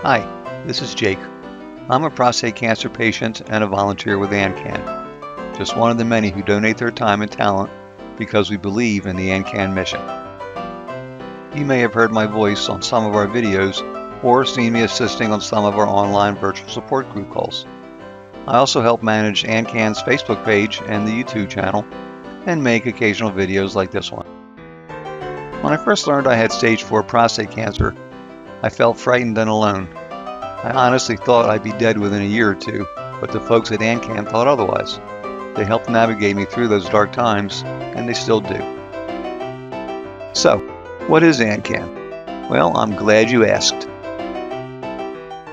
Hi, this is Jake. I'm a prostate cancer patient and a volunteer with AnCan, just one of the many who donate their time and talent because we believe in the AnCan mission. You may have heard my voice on some of our videos or seen me assisting on some of our online virtual support group calls. I also help manage AnCan's Facebook page and the YouTube channel and make occasional videos like this one. When I first learned I had stage 4 prostate cancer, I felt frightened and alone. I honestly thought I'd be dead within a year or two, but the folks at AnCan thought otherwise. They helped navigate me through those dark times, and they still do. So, what is AnCan? Well, I'm glad you asked.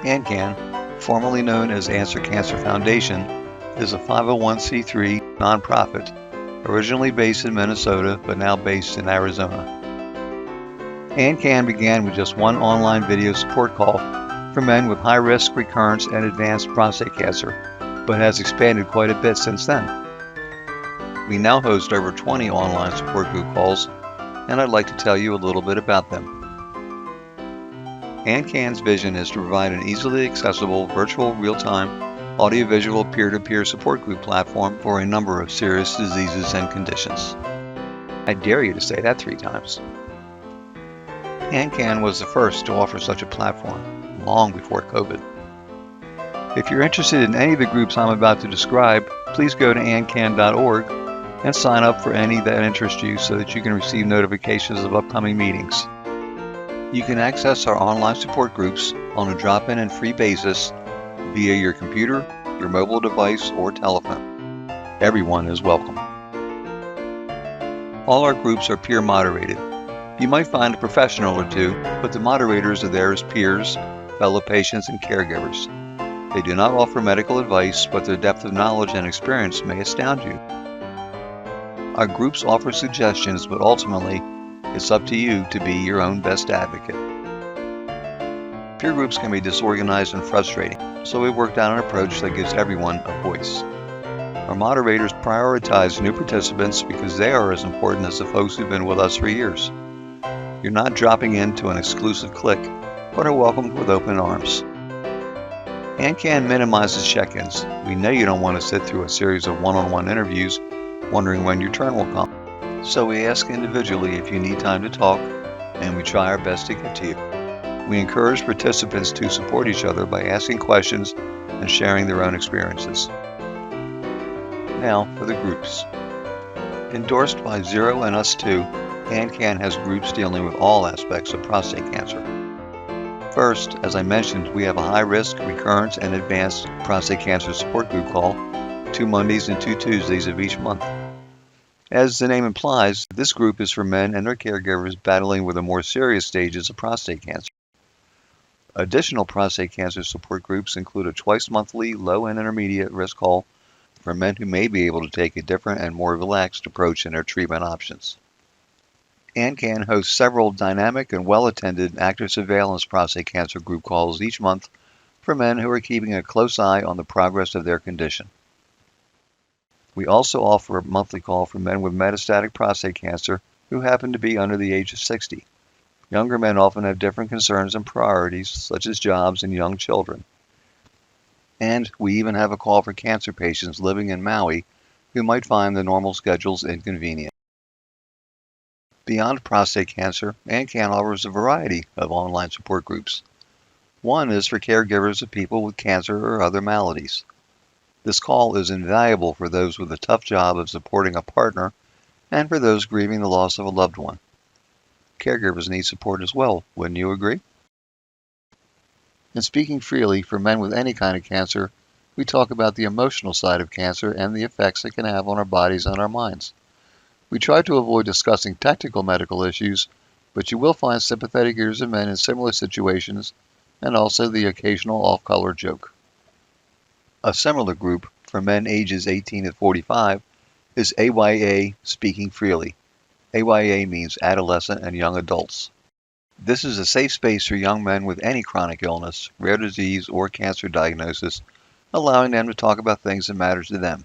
AnCan, formerly known as Answer Cancer Foundation, is a 501c3 nonprofit, originally based in Minnesota, but now based in Arizona. AnCan began with just one online video support call for men with high-risk recurrence and advanced prostate cancer, but has expanded quite a bit since then. We now host over 20 online support group calls, and I'd like to tell you a little bit about them. AnCan's vision is to provide an easily accessible, virtual, real-time, audiovisual peer-to-peer support group platform for a number of serious diseases and conditions. I dare you to say that 3 times. AnCan was the first to offer such a platform, long before COVID. If you're interested in any of the groups I'm about to describe, please go to ancan.org and sign up for any that interest you so that you can receive notifications of upcoming meetings. You can access our online support groups on a drop-in and free basis via your computer, your mobile device, or telephone. Everyone is welcome. All our groups are peer moderated. You might find a professional or two, but the moderators are there as peers, fellow patients, and caregivers. They do not offer medical advice, but their depth of knowledge and experience may astound you. Our groups offer suggestions, but ultimately, it's up to you to be your own best advocate. Peer groups can be disorganized and frustrating, so we've worked out an approach that gives everyone a voice. Our moderators prioritize new participants because they are as important as the folks who've been with us for years. You're not dropping into an exclusive clique, but are welcomed with open arms. AnCan minimizes check-ins. We know you don't want to sit through a series of one-on-one interviews wondering when your turn will come. So we ask individually if you need time to talk, and we try our best to get to you. We encourage participants to support each other by asking questions and sharing their own experiences. Now for the groups. Endorsed by Zero and Us Too, AnCan has groups dealing with all aspects of prostate cancer. First, as I mentioned, we have a high-risk, recurrence, and advanced prostate cancer support group call, 2 Mondays and 2 Tuesdays of each month. As the name implies, this group is for men and their caregivers battling with the more serious stages of prostate cancer. Additional prostate cancer support groups include a twice-monthly low and intermediate risk call for men who may be able to take a different and more relaxed approach in their treatment options. AnCan hosts several dynamic and well-attended active surveillance prostate cancer group calls each month for men who are keeping a close eye on the progress of their condition. We also offer a monthly call for men with metastatic prostate cancer who happen to be under the age of 60. Younger men often have different concerns and priorities, such as jobs and young children. And we even have a call for cancer patients living in Maui who might find the normal schedules inconvenient. Beyond prostate cancer, AnCan offers a variety of online support groups. One is for caregivers of people with cancer or other maladies. This call is invaluable for those with a tough job of supporting a partner and for those grieving the loss of a loved one. Caregivers need support as well, wouldn't you agree? In speaking freely for men with any kind of cancer, we talk about the emotional side of cancer and the effects it can have on our bodies and our minds. We try to avoid discussing technical medical issues, but you will find sympathetic ears of men in similar situations and also the occasional off-color joke. A similar group for men ages 18 to 45 is AYA Speaking Freely. AYA means adolescent and young adults. This is a safe space for young men with any chronic illness, rare disease, or cancer diagnosis, allowing them to talk about things that matter to them.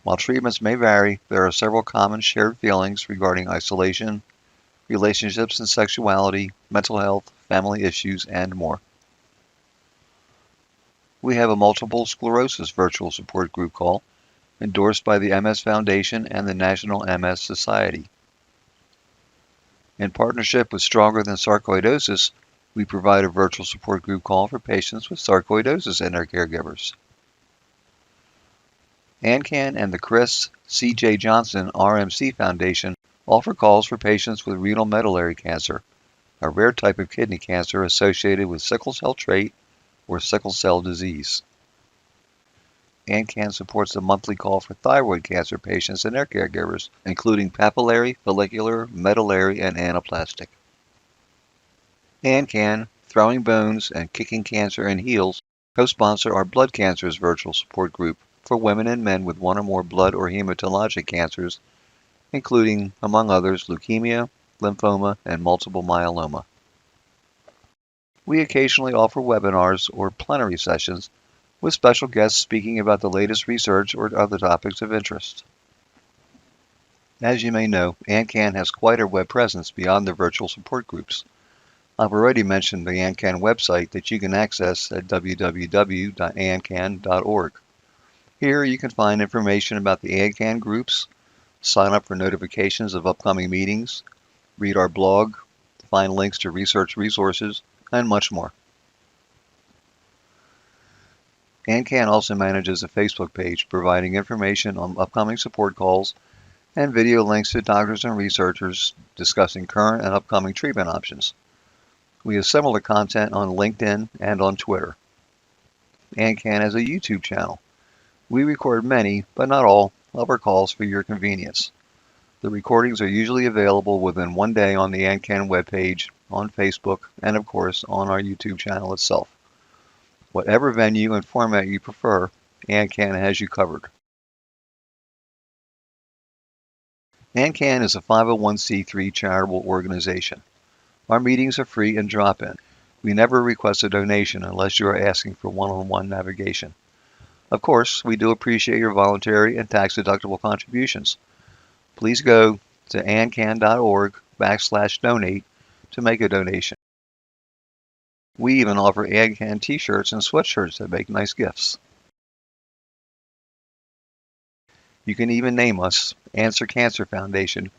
While treatments may vary, there are several common shared feelings regarding isolation, relationships and sexuality, mental health, family issues, and more. We have a multiple sclerosis virtual support group call, endorsed by the MS Foundation and the National MS Society. In partnership with Stronger Than Sarcoidosis, we provide a virtual support group call for patients with sarcoidosis and their caregivers. AnCan and the Chris C.J. Johnson RMC Foundation offer calls for patients with renal medullary cancer, a rare type of kidney cancer associated with sickle cell trait or sickle cell disease. AnCan supports a monthly call for thyroid cancer patients and their caregivers, including papillary, follicular, medullary, and anaplastic. AnCan, Throwing Bones, and Kicking Cancer in Heels co-sponsor our Blood Cancers virtual support group for women and men with one or more blood or hematologic cancers, including, among others, leukemia, lymphoma, and multiple myeloma. We occasionally offer webinars or plenary sessions with special guests speaking about the latest research or other topics of interest. As you may know, AnCan has quite a web presence beyond the virtual support groups. I've already mentioned the AnCan website that you can access at www.ancan.org. Here you can find information about the AnCan groups, sign up for notifications of upcoming meetings, read our blog, find links to research resources, and much more. AnCan also manages a Facebook page providing information on upcoming support calls and video links to doctors and researchers discussing current and upcoming treatment options. We have similar content on LinkedIn and on Twitter. AnCan has a YouTube channel. We record many, but not all, of our calls for your convenience. The recordings are usually available within one day on the AnCan webpage, on Facebook, and of course on our YouTube channel itself. Whatever venue and format you prefer, AnCan has you covered. AnCan is a 501c3 charitable organization. Our meetings are free and drop-in. We never request a donation unless you are asking for one-on-one navigation. Of course, we do appreciate your voluntary and tax-deductible contributions. Please go to ancan.org/donate to make a donation. We even offer AnCan t-shirts and sweatshirts that make nice gifts. You can even name us, Answer Cancer Foundation,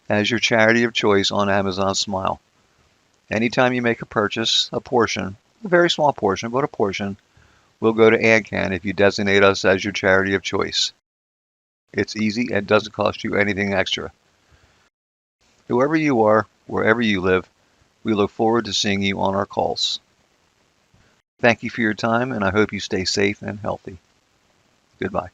as your charity of choice on Amazon Smile. Anytime you make a purchase, a portion, a very small portion, but a portion, will go to AnCan if you designate us as your charity of choice. It's easy and doesn't cost you anything extra. Whoever you are, wherever you live, we look forward to seeing you on our calls. Thank you for your time, and I hope you stay safe and healthy. Goodbye.